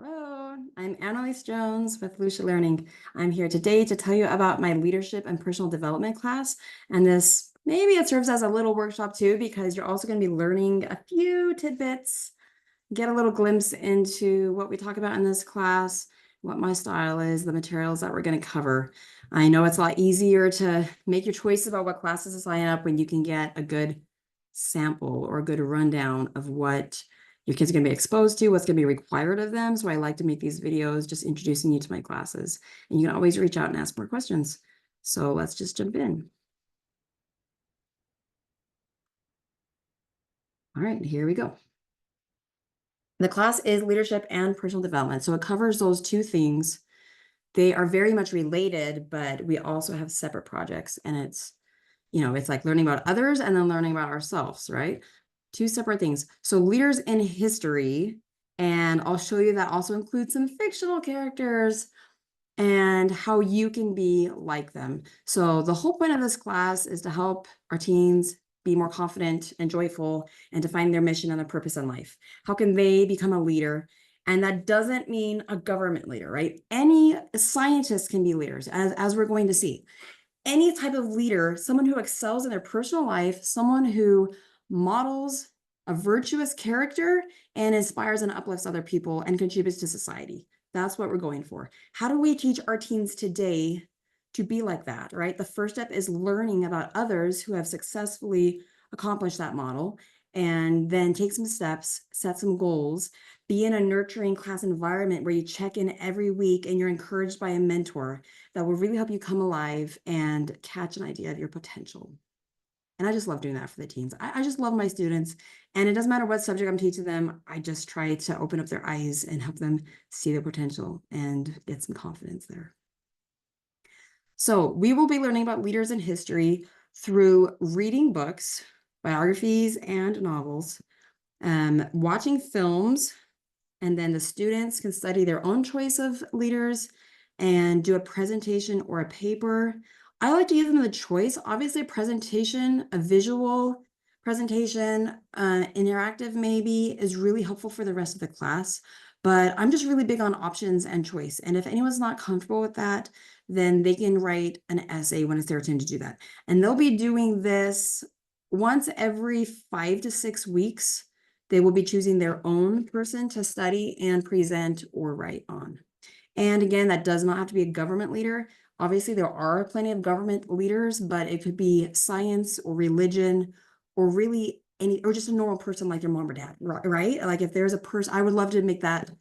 Hello, I'm Annalise Jones with Lucia Learning. I'm here today to tell you about my leadership and personal development class. And this, maybe it serves as a little workshop too, because you're also going to be learning a few tidbits, get a little glimpse into what we talk about in this class, what my style is, the materials that we're going to cover. I know it's a lot easier to make your choice about what classes to sign up when you can get a good sample or a good rundown of what your kids are going to be exposed to, what's going to be required of them. So I like to make these videos just introducing you to my classes. And you can always reach out and ask more questions. So let's just jump in. All right, here we go. The class is leadership and personal development. So it covers those two things. They are very much related, but we also have separate projects. And it's like learning about others and then learning about ourselves, right? Two separate things. So leaders in history, and I'll show you that also includes some fictional characters and how you can be like them. So the whole point of this class is to help our teens be more confident and joyful and to find their mission and their purpose in life. How can they become a leader? And that doesn't mean a government leader, right? Any scientists can be leaders, as we're going to see. Any type of leader, someone who excels in their personal life, someone who models a virtuous character and inspires and uplifts other people and contributes to society. That's what we're going for. How do we teach our teens today to be like that, right? The first step is learning about others who have successfully accomplished that model, and then take some steps, set some goals, be in a nurturing class environment where you check in every week and you're encouraged by a mentor that will really help you come alive and catch an idea of your potential. And I just love doing that for the teens. I just love my students. And it doesn't matter what subject I'm teaching them. I just try to open up their eyes and help them see their potential and get some confidence there. So we will be learning about leaders in history through reading books, biographies, and novels, watching films, and then the students can study their own choice of leaders and do a presentation or a paper. I like to give them the choice. Obviously, a presentation, a visual presentation, interactive maybe, is really helpful for the rest of the class. But I'm just really big on options and choice. And if anyone's not comfortable with that, then they can write an essay when it's their turn to do that. And they'll be doing this once every 5 to 6 weeks. They will be choosing their own person to study and present or write on. And again, that does not have to be a government leader. Obviously, there are plenty of government leaders, but it could be science or religion or really or just a normal person like your mom or dad, right? Like if there's a person, I would love to make that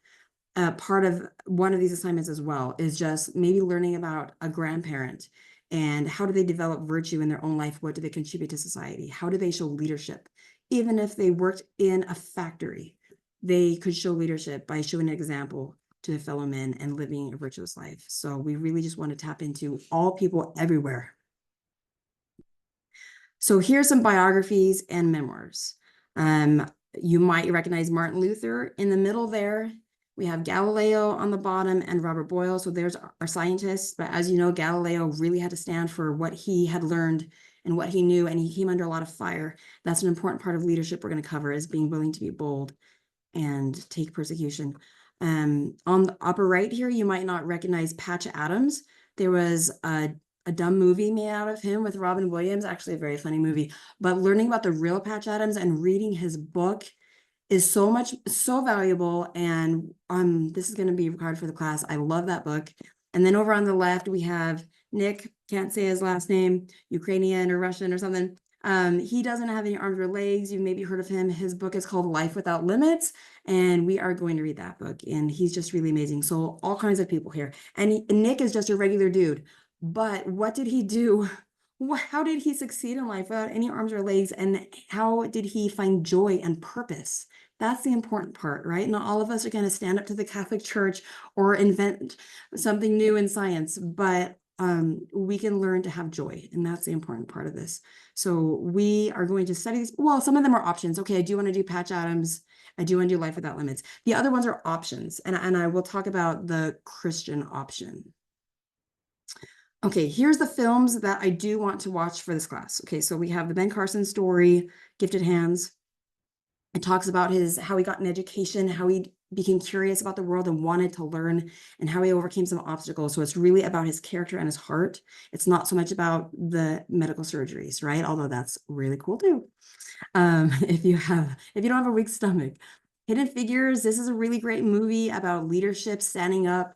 part of one of these assignments as well, is just maybe learning about a grandparent and how do they develop virtue in their own life? What do they contribute to society? How do they show leadership? Even if they worked in a factory, they could show leadership by showing an example to their fellow men and living a virtuous life. So we really just want to tap into all people everywhere. So here's some biographies and memoirs. You might recognize Martin Luther in the middle there. We have Galileo on the bottom and Robert Boyle. So there's our scientists. But as you know, Galileo really had to stand for what he had learned and what he knew, and he came under a lot of fire. That's an important part of leadership we're going to cover, is being willing to be bold and take persecution. On the upper right here, you might not recognize Patch Adams. There was a dumb movie made out of him with Robin Williams, actually a very funny movie. But learning about the real Patch Adams and reading his book is so valuable. And this is going to be required for the class. I love that book. And then over on the left, we have Nick, can't say his last name, Ukrainian or Russian or something. He doesn't have any arms or legs. You've maybe heard of him. His book is called Life Without Limits, and we are going to read that book, and he's just really amazing. So all kinds of people here. And Nick is just a regular dude, but what did he do? How did he succeed in life without any arms or legs? And how did he find joy and purpose? That's the important part, right? Not all of us are going to stand up to the Catholic Church or invent something new in science, but we can learn to have joy, and that's the important part of this. So we are going to study these. Well, some of them are options. Okay, I do want to do Patch Adams. I do want to do Life Without Limits. The other ones are options, and I will talk about the Christian option. Okay, here's the films that I do want to watch for this class. Okay, so we have the Ben Carson story, Gifted Hands. It talks about how he got an education, how he became curious about the world and wanted to learn, and how he overcame some obstacles. So it's really about his character and his heart. It's not so much about the medical surgeries, right? Although that's really cool too. If you don't have a weak stomach. Hidden Figures, this is a really great movie about leadership, standing up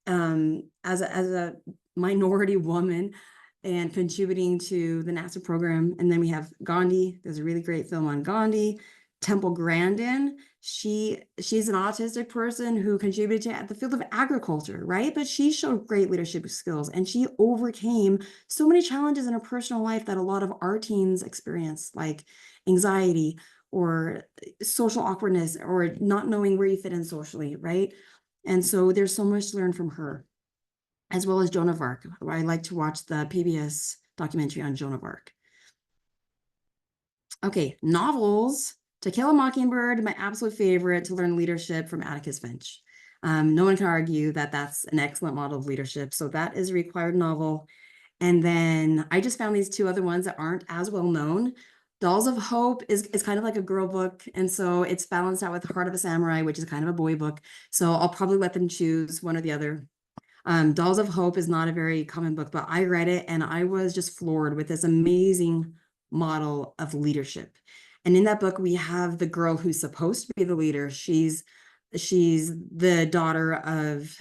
as a minority woman and contributing to the NASA program. And then we have Gandhi. There's a really great film on Gandhi. Temple Grandin, she's an autistic person who contributed to the field of agriculture, right? But she showed great leadership skills, and she overcame so many challenges in her personal life that a lot of our teens experience, like anxiety or social awkwardness or not knowing where you fit in socially, right? And so there's so much to learn from her, as well as Joan of Arc. I like to watch the PBS documentary on Joan of Arc. Okay, novels. To Kill a Mockingbird, my absolute favorite to learn leadership from Atticus Finch. No one can argue that that's an excellent model of leadership. So that is a required novel. And then I just found these two other ones that aren't as well known. Dolls of Hope is kind of like a girl book. And so it's balanced out with Heart of a Samurai, which is kind of a boy book. So I'll probably let them choose one or the other. Dolls of Hope is not a very common book, but I read it and I was just floored with this amazing model of leadership. And in that book, we have the girl who's supposed to be the leader. She's the daughter of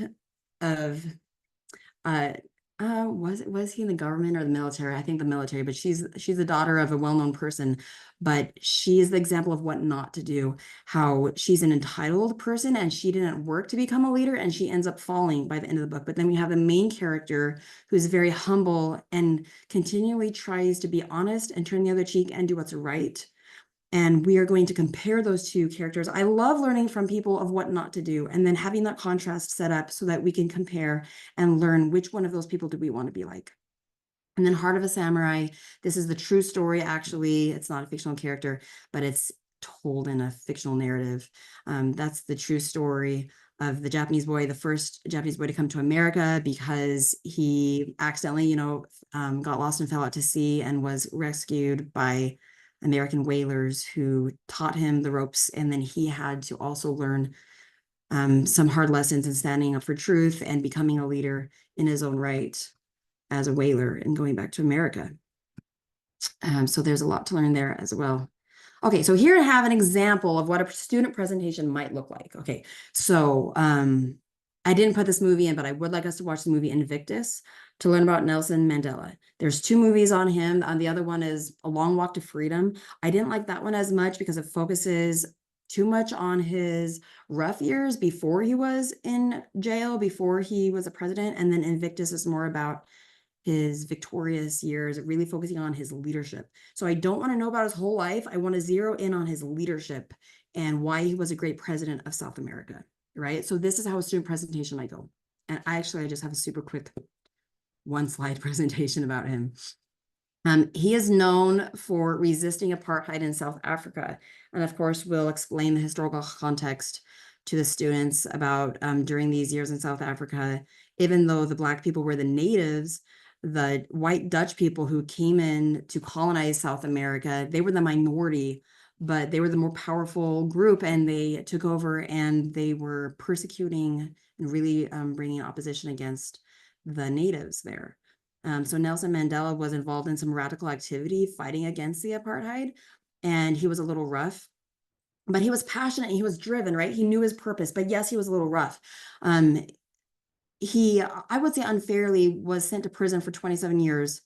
was he in the government or the military? I think the military, but she's the daughter of a well-known person, but she is the example of what not to do, how she's an entitled person and she didn't work to become a leader, and she ends up falling by the end of the book. But then we have the main character who's very humble and continually tries to be honest and turn the other cheek and do what's right. And we are going to compare those two characters. I love learning from people of what not to do, and then having that contrast set up so that we can compare and learn which one of those people do we want to be like. And then Heart of a Samurai, this is the true story, actually. It's not a fictional character, but it's told in a fictional narrative. That's the true story of the Japanese boy, the first Japanese boy to come to America, because he accidentally, got lost and fell out to sea and was rescued by American whalers who taught him the ropes. And then he had to also learn some hard lessons in standing up for truth and becoming a leader in his own right as a whaler and going back to America. So there's a lot to learn there as well. Okay, so here I have an example of what a student presentation might look like. Okay, so I didn't put this movie in, but I would like us to watch the movie Invictus to learn about Nelson Mandela. There's two movies on him. The other one is A Long Walk to Freedom. I didn't like that one as much because it focuses too much on his rough years before he was in jail, before he was a president. And then Invictus is more about his victorious years, really focusing on his leadership. So I don't want to know about his whole life. I want to zero in on his leadership and why he was a great president of South America, right? So this is how a student presentation might go. And I just have a super quick one-slide presentation about him. He is known for resisting apartheid in South Africa. And of course, we'll explain the historical context to the students about during these years in South Africa, even though the Black people were the natives, the white Dutch people who came in to colonize South America, they were the minority, but they were the more powerful group, and they took over and they were persecuting and really bringing opposition against the natives there. So Nelson Mandela was involved in some radical activity fighting against the apartheid, and he was a little rough, but he was passionate and he was driven, right? He knew his purpose, but yes, he was a little rough. He, I would say unfairly, was sent to prison for 27 years.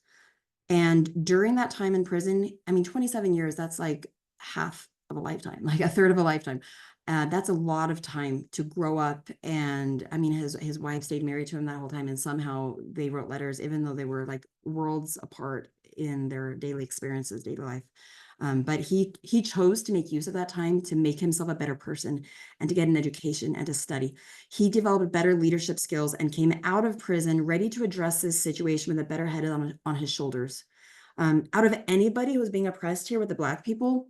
And during that time in prison, 27 years, that's like half of a lifetime, like a third of a lifetime. That's a lot of time to grow up. And his wife stayed married to him that whole time. And somehow they wrote letters, even though they were like worlds apart in their daily experiences, daily life. But he chose to make use of that time to make himself a better person and to get an education and to study. He developed better leadership skills and came out of prison ready to address this situation with a better head on his shoulders. Out of anybody who was being oppressed here with the Black people,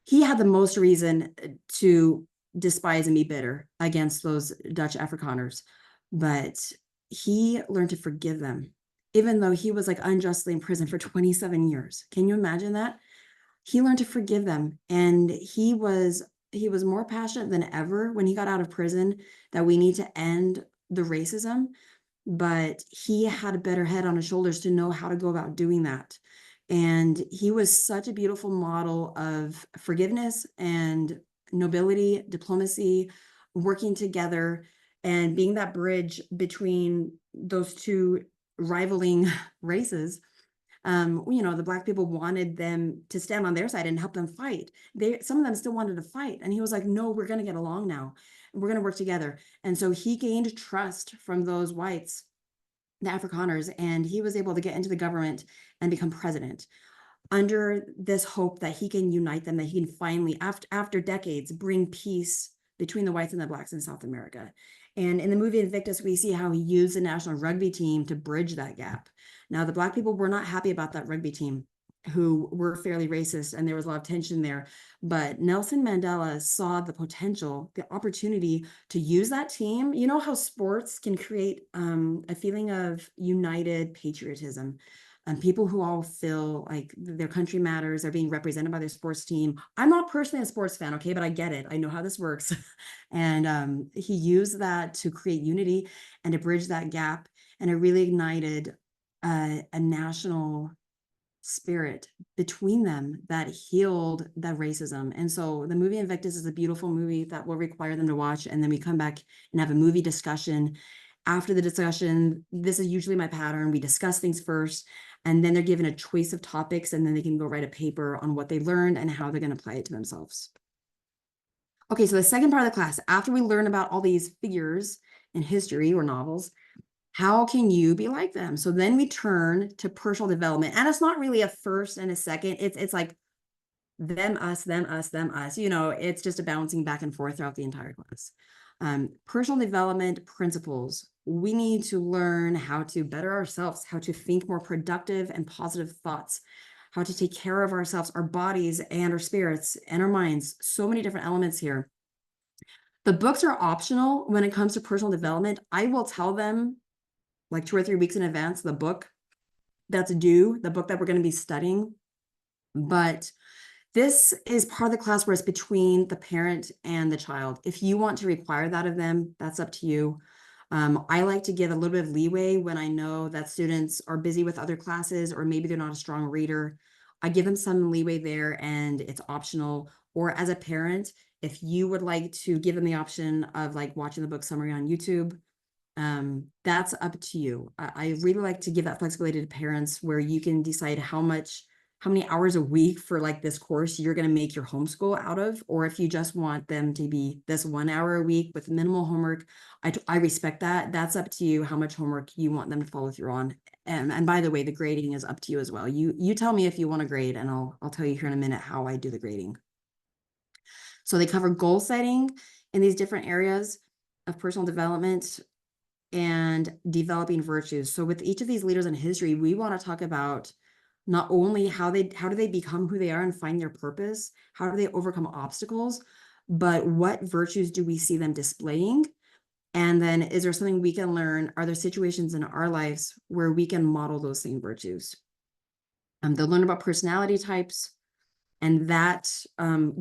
he had the most reason to despise and be bitter against those Dutch Afrikaners, but he learned to forgive them, even though he was like unjustly in prison for 27 years. Can you imagine that? He learned to forgive them, and he was he was more passionate than ever when he got out of prison that we need to end the racism, but he had a better head on his shoulders to know how to go about doing that. And he was such a beautiful model of forgiveness and nobility, diplomacy, working together, and being that bridge between those two rivaling races. The Black people wanted them to stand on their side and help them fight. Some of them still wanted to fight. And he was like, no, we're going to get along now. We're going to work together. And so he gained trust from those whites, the Afrikaners, and he was able to get into the government and become president under this hope that he can unite them, that he can finally, after decades, bring peace between the whites and the Blacks in South America. And in the movie Invictus, we see how he used the national rugby team to bridge that gap. Now, the Black people were not happy about that rugby team, who were fairly racist, and there was a lot of tension there. But Nelson Mandela saw the potential, the opportunity to use that team. You know how sports can create a feeling of united patriotism. People who all feel like their country matters, they're being represented by their sports team. I'm not personally a sports fan, okay, but I get it. I know how this works. And he used that to create unity and to bridge that gap. And it really ignited a national spirit between them that healed that racism. And so the movie Invictus is a beautiful movie that will require them to watch. And then we come back and have a movie discussion. After the discussion, this is usually my pattern. We discuss things first, and then they're given a choice of topics, and then they can go write a paper on what they learned and how they're going to apply it to themselves. Okay, so the second part of the class, after we learn about all these figures in history or novels, how can you be like them? So then we turn to personal development, and it's not really a first and a second. It's like them, us, them, us, them, us. It's just a bouncing back and forth throughout the entire class. Personal development principles. We need to learn how to better ourselves, how to think more productive and positive thoughts, how to take care of ourselves, our bodies and our spirits and our minds. So many different elements here. The books are optional when it comes to personal development. I will tell them like 2 or 3 weeks in advance, the book that's due, the book that we're going to be studying. But this is part of the class where it's between the parent and the child. If you want to require that of them, that's up to you. I like to give a little bit of leeway when I know that students are busy with other classes, or maybe they're not a strong reader. I give them some leeway there, and it's optional. Or as a parent, if you would like to give them the option of like watching the book summary on YouTube, that's up to you. I really like to give that flexibility to parents, where you can decide how many hours a week for like this course you're going to make your homeschool out of, or if you just want them to be this 1 hour a week with minimal homework. I respect that. That's up to you, how much homework you want them to follow through on. And by the way, the grading is up to you as well. You tell me if you want to grade, and I'll tell you here in a minute how I do the grading. So they cover goal setting in these different areas of personal development and developing virtues. So with each of these leaders in history, we want to talk about not only how do they become who they are and find their purpose, how do they overcome obstacles, but what virtues do we see them displaying? And then is there something we can learn? Are there situations in our lives where we can model those same virtues? They'll learn about personality types, and that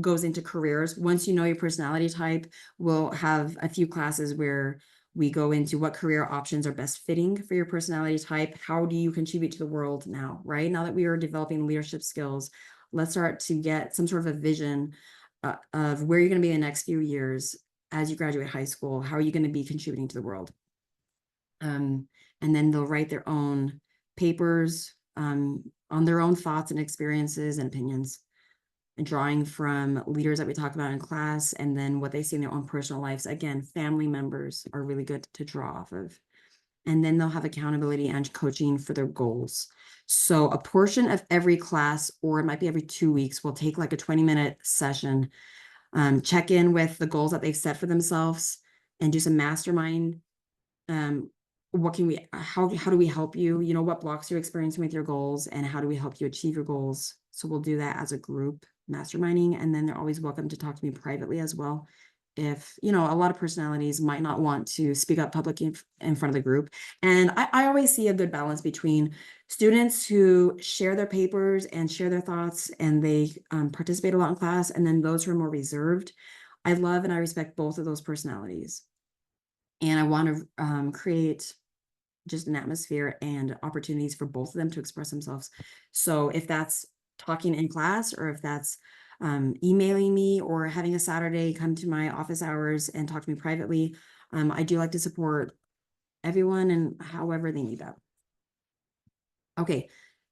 goes into careers. Once you know your personality type, we'll have a few classes where we go into what career options are best fitting for your personality type. How do you contribute to the world now, right? Now that we are developing leadership skills, let's start to get some sort of a vision of where you're going to be in the next few years as you graduate high school. How are you going to be contributing to the world? And then they'll write their own papers on their own thoughts and experiences and opinions, and drawing from leaders that we talk about in class, and then what they see in their own personal lives. Again, family members are really good to draw off of. And then they'll have accountability and coaching for their goals. So a portion of every class, or it might be every 2 weeks, will take like a 20-minute session, check in with the goals that they've set for themselves, and do some mastermind. How do we help you? What blocks you're experiencing with your goals, and how do we help you achieve your goals? So we'll do that as a group masterminding, and then they're always welcome to talk to me privately as well if, you know, a lot of personalities might not want to speak up publicly in front of the group. And I always see a good balance between students who share their papers and share their thoughts and they participate a lot in class, and then those who are more reserved. I love and I respect both of those personalities. And I want to create just an atmosphere and opportunities for both of them to express themselves. So if that's talking in class, or if that's emailing me, or having a Saturday come to my office hours and talk to me privately, I do like to support everyone and however they need that. Okay,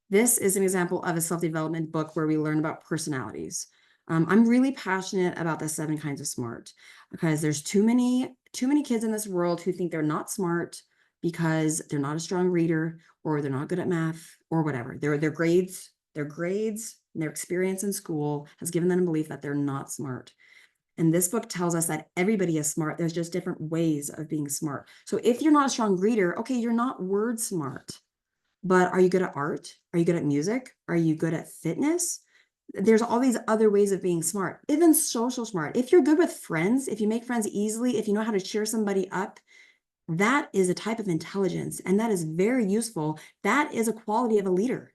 this is an example of a self-development book where we learn about personalities. I'm really passionate about the 7 kinds of smart, because there's too many kids in this world who think they're not smart because they're not a strong reader, or they're not good at math, or whatever. Their grades, and their experience in school has given them a belief that they're not smart. And this book tells us that everybody is smart. There's just different ways of being smart. So if you're not a strong reader, okay, you're not word smart. But are you good at art? Are you good at music? Are you good at fitness? There's all these other ways of being smart, even social smart. If you're good with friends, if you make friends easily, if you know how to cheer somebody up, that is a type of intelligence, and that is very useful. That is a quality of a leader.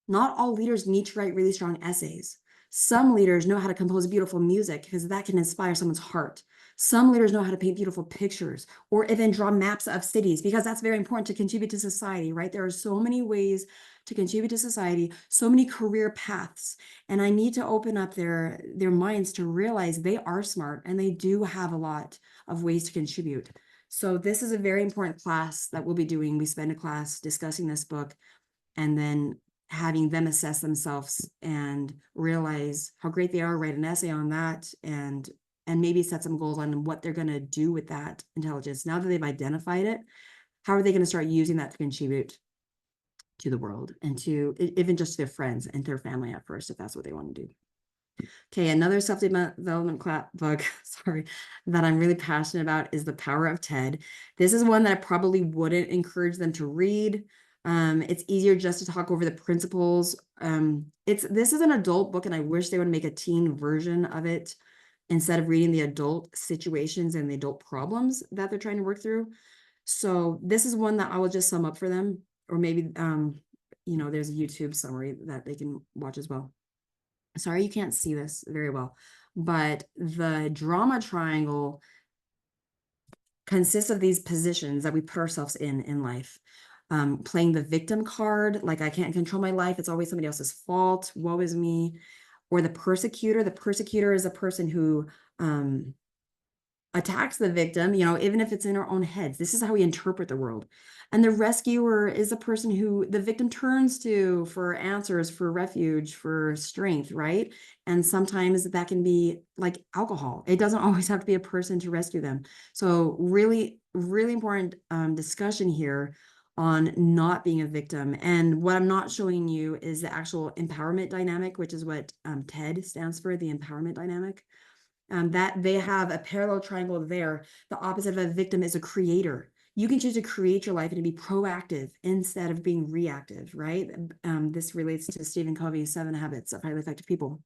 Not all leaders need to write really strong essays. Some leaders know how to compose beautiful music because that can inspire someone's heart. Some leaders know how to paint beautiful pictures, or even draw maps of cities, because that's very important to contribute to society, right? There are so many ways to contribute to society, so many career paths, and I need to open up their minds to realize they are smart and they do have a lot of ways to contribute. So this is a very important class that we'll be doing. We spend a class discussing this book, and then having them assess themselves and realize how great they are, write an essay on that, and maybe set some goals on what they're going to do with that intelligence. Now that they've identified it, how are they going to start using that to contribute to the world, and to even just their friends and their family at first, if that's what they want to do. Okay, another self-development book, sorry, that I'm really passionate about is The Power of TED. This is one that I probably wouldn't encourage them to read. It's easier just to talk over the principles. This is an adult book, and I wish they would make a teen version of it instead of reading the adult situations and the adult problems that they're trying to work through. So this is one that I will just sum up for them, or maybe you know, there's a YouTube summary that they can watch as well. Sorry, you can't see this very well, but the drama triangle consists of these positions that we put ourselves in life. Playing the victim card, like I can't control my life, it's always somebody else's fault, woe is me. Or the persecutor. The persecutor is a person who attacks the victim, you know, even if it's in our own heads. This is how we interpret the world. And the rescuer is a person who the victim turns to for answers, for refuge, for strength, right? And sometimes that can be like alcohol. It doesn't always have to be a person to rescue them. So really, really important discussion here on not being a victim. And what I'm not showing you is the actual empowerment dynamic, which is what TED stands for, the empowerment dynamic. That they have a parallel triangle there. The opposite of a victim is a creator. You can choose to create your life and to be proactive instead of being reactive, right? This relates to Stephen Covey's 7 Habits of Highly Effective People.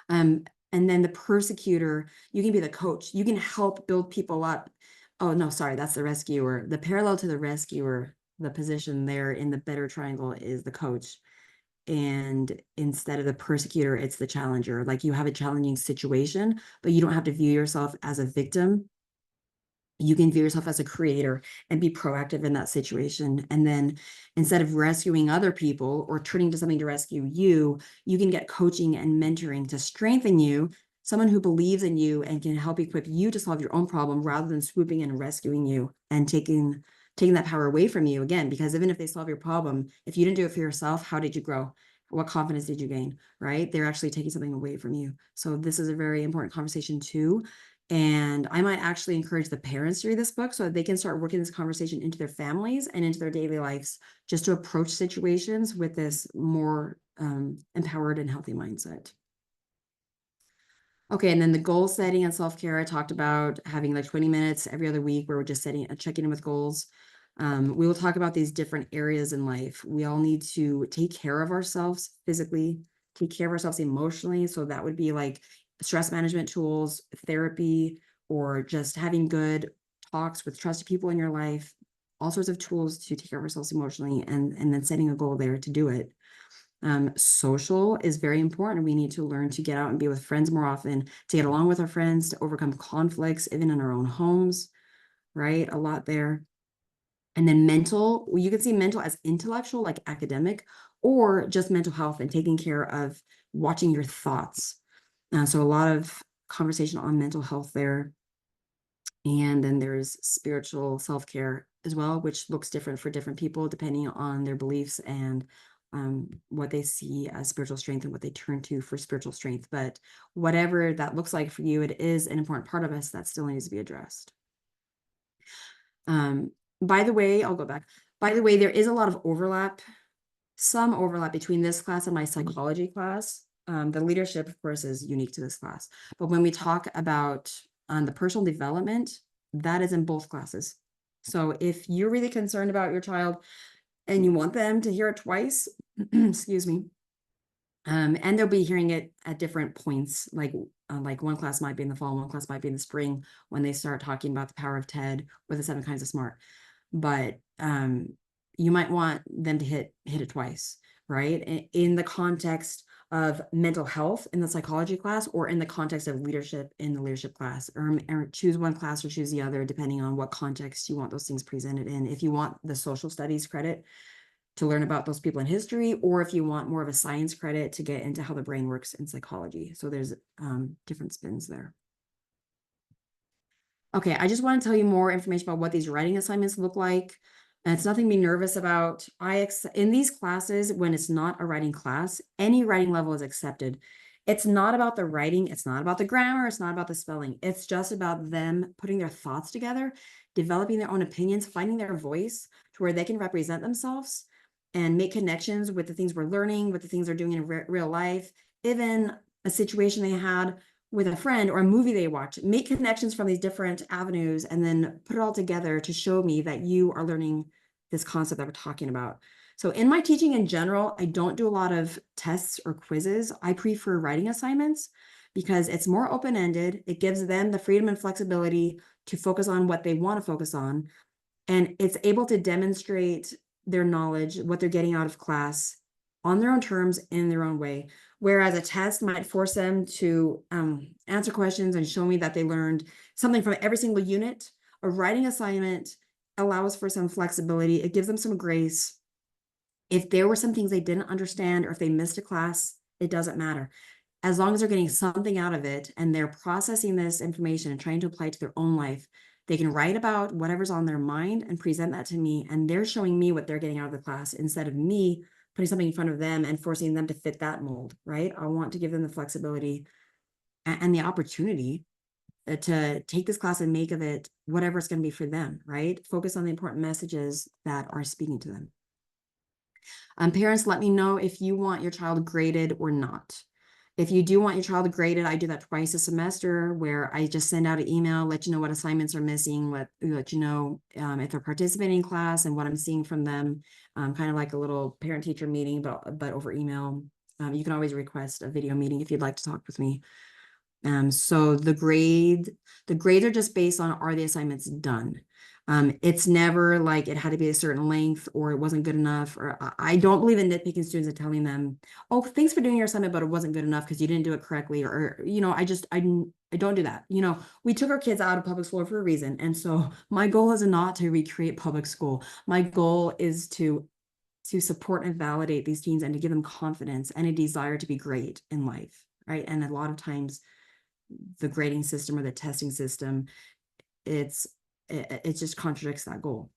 And then the persecutor, you can be the coach. You can help build people up. Oh, no, sorry, that's the rescuer. The parallel to the rescuer, the position there in the better triangle is the coach. And instead of the persecutor, it's the challenger. Like you have a challenging situation, but you don't have to view yourself as a victim. You can view yourself as a creator and be proactive in that situation. And then instead of rescuing other people or turning to something to rescue you, you can get coaching and mentoring to strengthen you, someone who believes in you and can help equip you to solve your own problem rather than swooping in and rescuing you and taking that power away from you again. Because even if they solve your problem, if you didn't do it for yourself, how did you grow? What confidence did you gain, right? They're actually taking something away from you. So this is a very important conversation too. And I might actually encourage the parents to read this book so that they can start working this conversation into their families and into their daily lives, just to approach situations with this more empowered and healthy mindset. Okay, and then the goal setting and self-care, I talked about having like 20 minutes every other week where we're just checking in with goals. We will talk about these different areas in life. We all need to take care of ourselves physically, take care of ourselves emotionally. So that would be like stress management tools, therapy, or just having good talks with trusted people in your life, all sorts of tools to take care of ourselves emotionally, and then setting a goal there to do it. Social is very important. We need to learn to get out and be with friends more often, to get along with our friends, to overcome conflicts, even in our own homes, right? A lot there. And then mental, you can see mental as intellectual, like academic, or just mental health and taking care of watching your thoughts. So a lot of conversation on mental health there. And then there's spiritual self-care as well, which looks different for different people depending on their beliefs and what they see as spiritual strength and what they turn to for spiritual strength. But whatever that looks like for you, it is an important part of us that still needs to be addressed. By the way, I'll go back. By the way, there is a lot of overlap, some overlap between this class and my psychology class. The leadership, of course, is unique to this class. But when we talk about the personal development, that is in both classes. So if you're really concerned about your child and you want them to hear it twice, excuse me, and they'll be hearing it at different points, like one class might be in the fall, one class might be in the spring when they start talking about the power of TED or the 7 kinds of smart. But you might want them to hit it twice, right? In the context of mental health in the psychology class, or in the context of leadership in the leadership class, or choose one class or choose the other, depending on what context you want those things presented in. If you want the social studies credit to learn about those people in history, or if you want more of a science credit to get into how the brain works in psychology. So there's different spins there. Okay, I just want to tell you more information about what these writing assignments look like. And it's nothing to be nervous about. In these classes, when it's not a writing class, any writing level is accepted. It's not about the writing, it's not about the grammar, it's not about the spelling. It's just about them putting their thoughts together, developing their own opinions, finding their voice to where they can represent themselves and make connections with the things we're learning, with the things they're doing in real life, even a situation they had with a friend or a movie they watch. Make connections from these different avenues and then put it all together to show me that you are learning this concept that we're talking about. So in my teaching in general, I don't do a lot of tests or quizzes. I prefer writing assignments because it's more open-ended. It gives them the freedom and flexibility to focus on what they want to focus on. And it's able to demonstrate their knowledge, what they're getting out of class on their own terms in their own way. Whereas a test might force them to answer questions and show me that they learned something from every single unit. A writing assignment allows for some flexibility. It gives them some grace. If there were some things they didn't understand or if they missed a class, it doesn't matter. As long as they're getting something out of it and they're processing this information and trying to apply it to their own life, they can write about whatever's on their mind and present that to me. And they're showing me what they're getting out of the class instead of me putting something in front of them and forcing them to fit that mold, right? I want to give them the flexibility and the opportunity to take this class and make of it whatever it's going to be for them, right? Focus on the important messages that are speaking to them. Parents, let me know if you want your child graded or not. If you do want your child graded, I do that twice a semester where I just send out an email, let you know what assignments are missing, let you know if they're participating in class and what I'm seeing from them, kind of like a little parent-teacher meeting, but over email. You can always request a video meeting if you'd like to talk with me. So the grades are just based on, are the assignments done? It's never like it had to be a certain length or it wasn't good enough, or I don't believe in nitpicking students and telling them, oh, thanks for doing your assignment, but it wasn't good enough because you didn't do it correctly. Or, you know, I don't do that. You know, we took our kids out of public school for a reason. And so my goal is not to recreate public school. My goal is to support and validate these teens and to give them confidence and a desire to be great in life, right? And a lot of times the grading system or the testing system, it just contradicts that goal.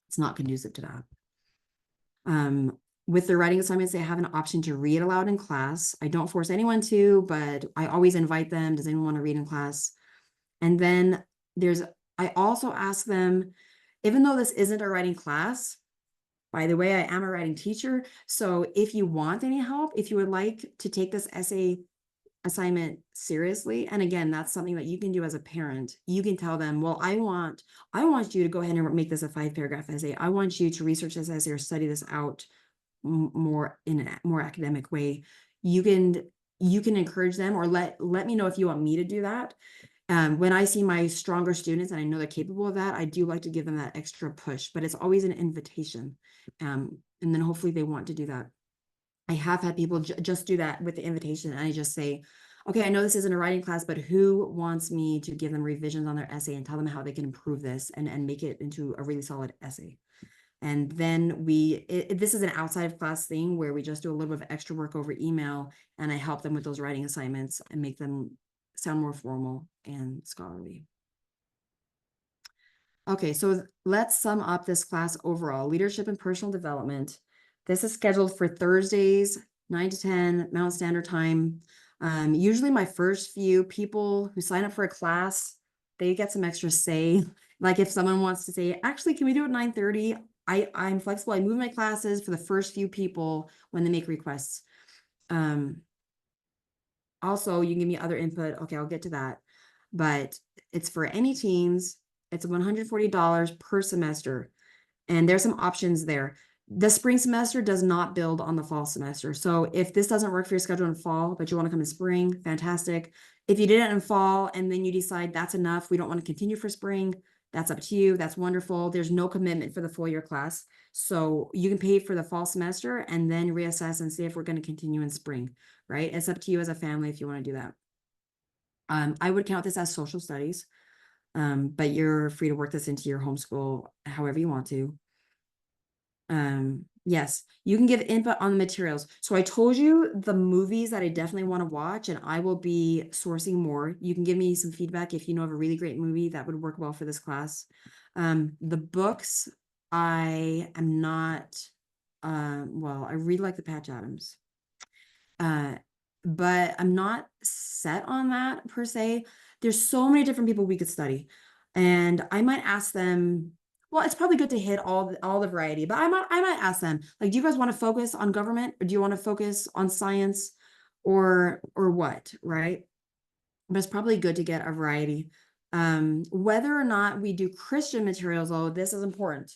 It's not conducive to that. With the writing assignments, they have an option to read aloud in class. I don't force anyone to, but I always invite them. Does anyone want to read in class? And then I also ask them, even though this isn't a writing class, by the way, I am a writing teacher. So if you want any help, if you would like to take this essay assignment seriously, and again, that's something that you can do as a parent. You can tell them, well, I want you to go ahead and make this a 5-paragraph essay. I want you to research this essay or study this out more in a more academic way. You can you can encourage them, or let me know if you want me to do that. When I see my stronger students and I know they're capable of that, I do like to give them that extra push, but it's always an invitation. And then hopefully they want to do that. I have had people just do that with the invitation, and I just say, okay, I know this isn't a writing class, but who wants me to give them revisions on their essay and tell them how they can improve this and make it into a really solid essay. And then this is an outside of class thing where we just do a little bit of extra work over email, and I help them with those writing assignments and make them sound more formal and scholarly. Okay, so let's sum up this class overall. Leadership and personal development. This is scheduled for Thursdays, 9 to 10 Mountain Standard Time. Usually my first few people who sign up for a class, they get some extra say. Like if someone wants to say, actually, can we do it 9:30? I'm flexible. I move my classes for the first few people when they make requests. Also, you can give me other input. Okay, I'll get to that. But it's for any teens. It's $140 per semester. And there's some options there. The spring semester does not build on the fall semester. So if this doesn't work for your schedule in fall, but you want to come in spring, fantastic. If you did it in fall and then you decide that's enough, we don't want to continue for spring, that's up to you. That's wonderful. There's no commitment for the full year class. So you can pay for the fall semester and then reassess and see if we're going to continue in spring, right? It's up to you as a family if you want to do that. I would count this as social studies, but you're free to work this into your homeschool however you want to. Yes, you can give input on the materials. So I told you the movies that I definitely want to watch, and I will be sourcing more. You can give me some feedback if you know of a really great movie that would work well for this class. The books, I am not, well, I really like the Patch Adams. But I'm not set on that per se. There's so many different people we could study, and I might ask them, well, it's probably good to hit all the variety, but I might ask them, like, do you guys want to focus on government, or do you want to focus on science, or what, right? But it's probably good to get a variety. Whether or not we do Christian materials, though, this is important.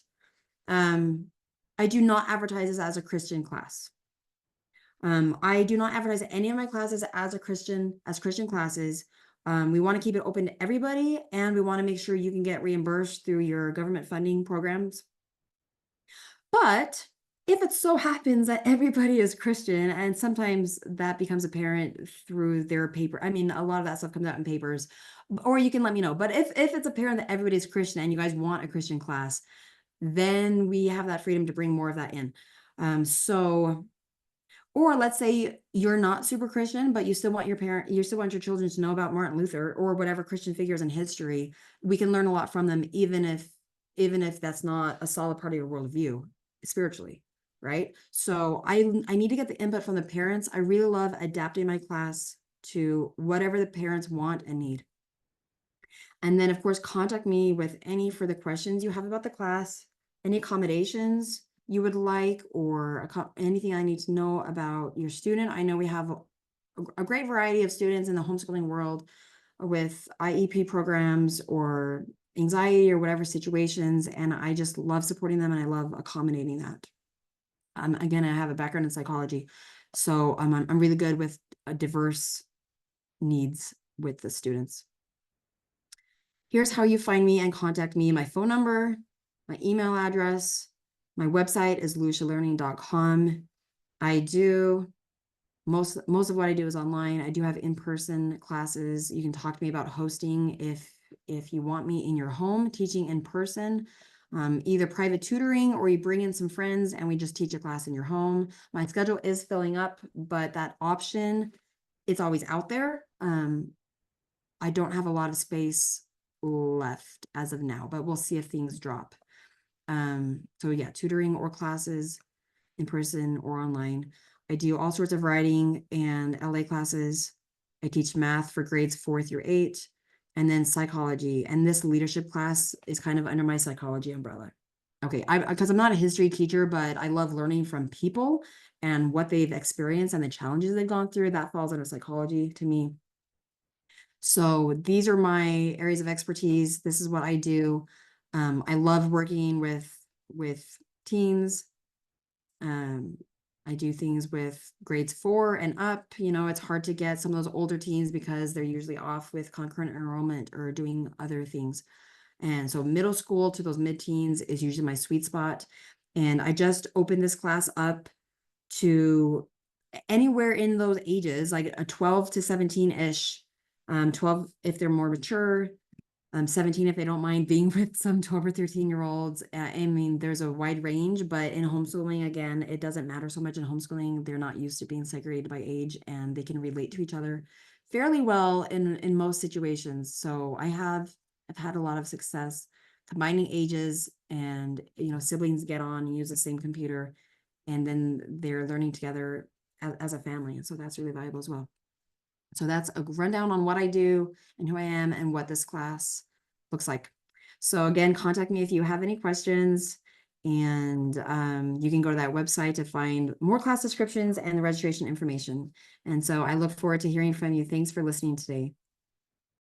I do not advertise this as a Christian class. I do not advertise any of my classes as Christian classes. We want to keep it open to everybody, and we want to make sure you can get reimbursed through your government funding programs. But if it so happens that everybody is Christian, and sometimes that becomes apparent through their paper, I mean, a lot of that stuff comes out in papers, or you can let me know. But if it's apparent that everybody's Christian and you guys want a Christian class, then we have that freedom to bring more of that in. Or let's say you're not super Christian, but you still want your children to know about Martin Luther or whatever Christian figures in history. We can learn a lot from them, even if that's not a solid part of your worldview spiritually, right? So I need to get the input from the parents. I really love adapting my class to whatever the parents want and need. And then, of course, contact me with any further questions you have about the class, any accommodations you would like, or anything I need to know about your student. I know we have a great variety of students in the homeschooling world with IEP programs or anxiety or whatever situations, and I just love supporting them and I love accommodating that. Again, I have a background in psychology, so I'm really good with diverse needs with the students. Here's how you find me and contact me. My phone number, my email address, my website is lucialearning.com. I do most of what I do is online. I do have in-person classes. You can talk to me about hosting if you want me in your home teaching in person, either private tutoring, or you bring in some friends and we just teach a class in your home. My schedule is filling up, but that option, it's always out there. I don't have a lot of space left as of now, but we'll see if things drop. So yeah, tutoring or classes in person or online. I do all sorts of writing and LA classes. I teach math for grades 4 through 8, and then psychology. And this leadership class is kind of under my psychology umbrella. Okay, because I'm not a history teacher, but I love learning from people and what they've experienced and the challenges they've gone through. That falls under psychology to me. So these are my areas of expertise. This is what I do. I love working with teens. I do things with grades 4 and up. You know, it's hard to get some of those older teens because they're usually off with concurrent enrollment or doing other things. And so middle school to those mid-teens is usually my sweet spot. And I just opened this class up to anywhere in those ages, like a 12 to 17-ish, 12 if they're more mature, 17 if they don't mind being with some 12 or 13-year-olds. I mean, there's a wide range, but in homeschooling, again, it doesn't matter so much in homeschooling. They're not used to being segregated by age, and they can relate to each other fairly well in most situations. So I've had a lot of success combining ages, and siblings get on and use the same computer, and then they're learning together as a family. And so that's really valuable as well. So that's a rundown on what I do and who I am and what this class looks like. So again, contact me if you have any questions, and you can go to that website to find more class descriptions and the registration information. And so I look forward to hearing from you. Thanks for listening today.